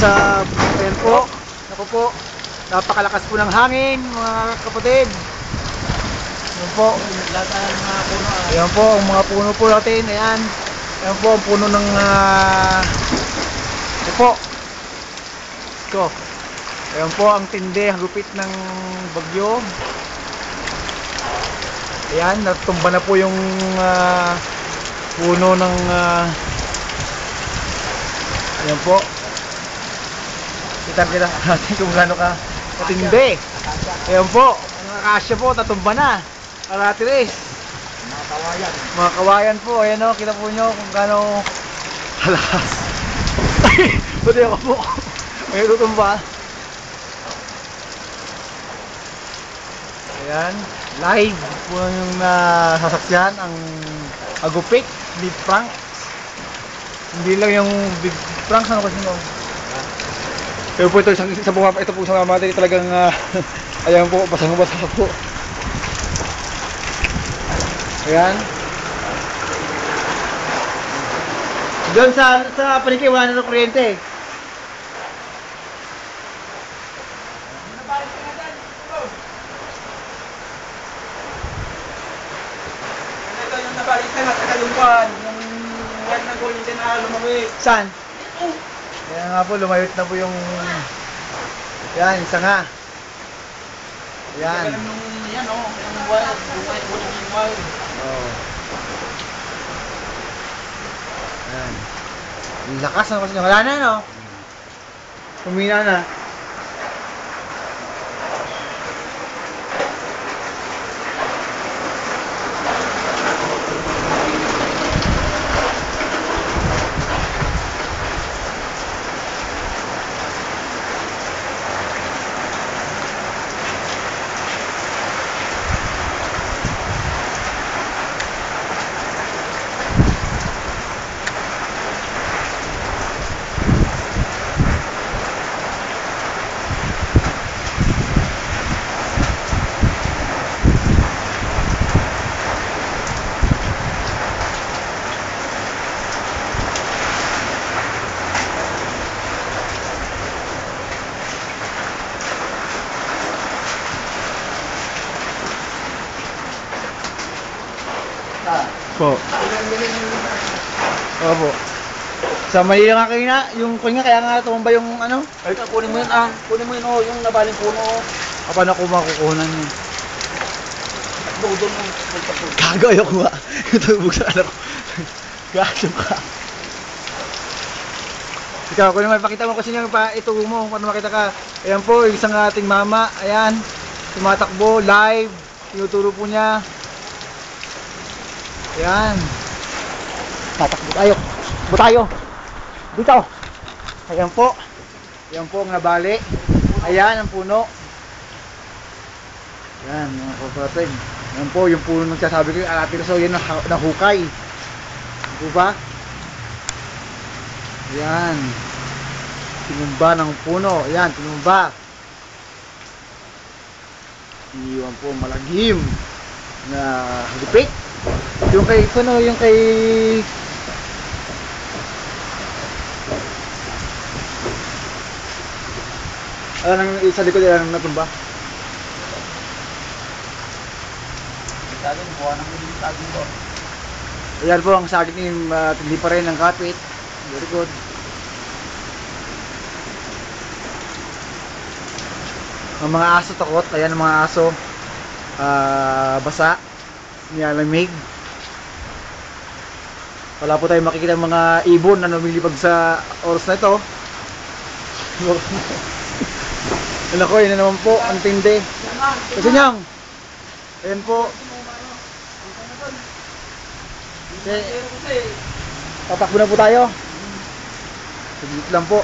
sa, ayan po, naku po, napakalakas po ng hangin mga kapatid. Ayan po, ayan po ang mga puno po natin, ayan. Ayan po ang puno ng ayan po ko. Ayan po ang tindi, ang gupit ng bagyo. Ayan, natumba na po yung puno ng ayan po. Kita natin kung gaano ka matindi. Ayan po, ang akasya po, tatumba na. Aratilis. Mga kawayan po, ayan o, kita po nyo kung gaano halakas. Pwede ako po. May tutumba. Ayan, live po yung nasasaksyan ang agupit ni Frank. Hindi lang yung big Frank, ano kasi no? Pero po ito, ito po sa mga talagang ayan po, basang-basa po. Ayan. Doon sa paningkay wala na ng kuryente. Ito yung nabalik na sa kalumpan. Yung wag na kuryente na lumawit. Saan? Kaya nga po, lumayot na po yung yan, isa nga. Yan. Yan o, yung wire. Yung wire. Oo. Yan. Lakas na kasi niya. Wala na, no? Humina na. Po. Opo. Sa mali nga kayo na, yung kunya kaya nga tumamba yung ano? Ay, kunin mo yun kunin mo yun yung nabaling puno Paano ko makukunan yun? Doon mo. Gago, ayoko nga. Ito buksan alam ko. Gago ka. Ikaw, kung naman pakita mo kasi yung ito mo, kung makita ka. Ayan po, isang ating mama, ayan. Tumatakbo, live. Tinuturo po niya. Ayan. Tatakbo tayo. Takbo tayo. Dito. Ayan po. Ayan po ang nabali. Ayan ang puno. Ayan mga kapatid. Ayan po yung puno nagsasabi ko yung Aratilis. Yan nahukay. Ayan po ba? Ayan. Tinumba ng puno. Ayan, tinumba. Iiwan po malagim na lupit. Yung kay ano, yung kay ano nang isa likod yan natumba. Saging buwan ng hindi saging ko. Ayan po ang saging ni hindi pa rin ang kapit. Very good. Ang mga aso takot, ayan ang mga aso basa, nilalamig. Wala po tayong makikita ng mga ibon na lumilipad sa oras na ito. Ano ko, yun na naman po, ang tindi. Kasi niyang, ayan po. Okay. Tatakbo na po tayo. Saglit lang po.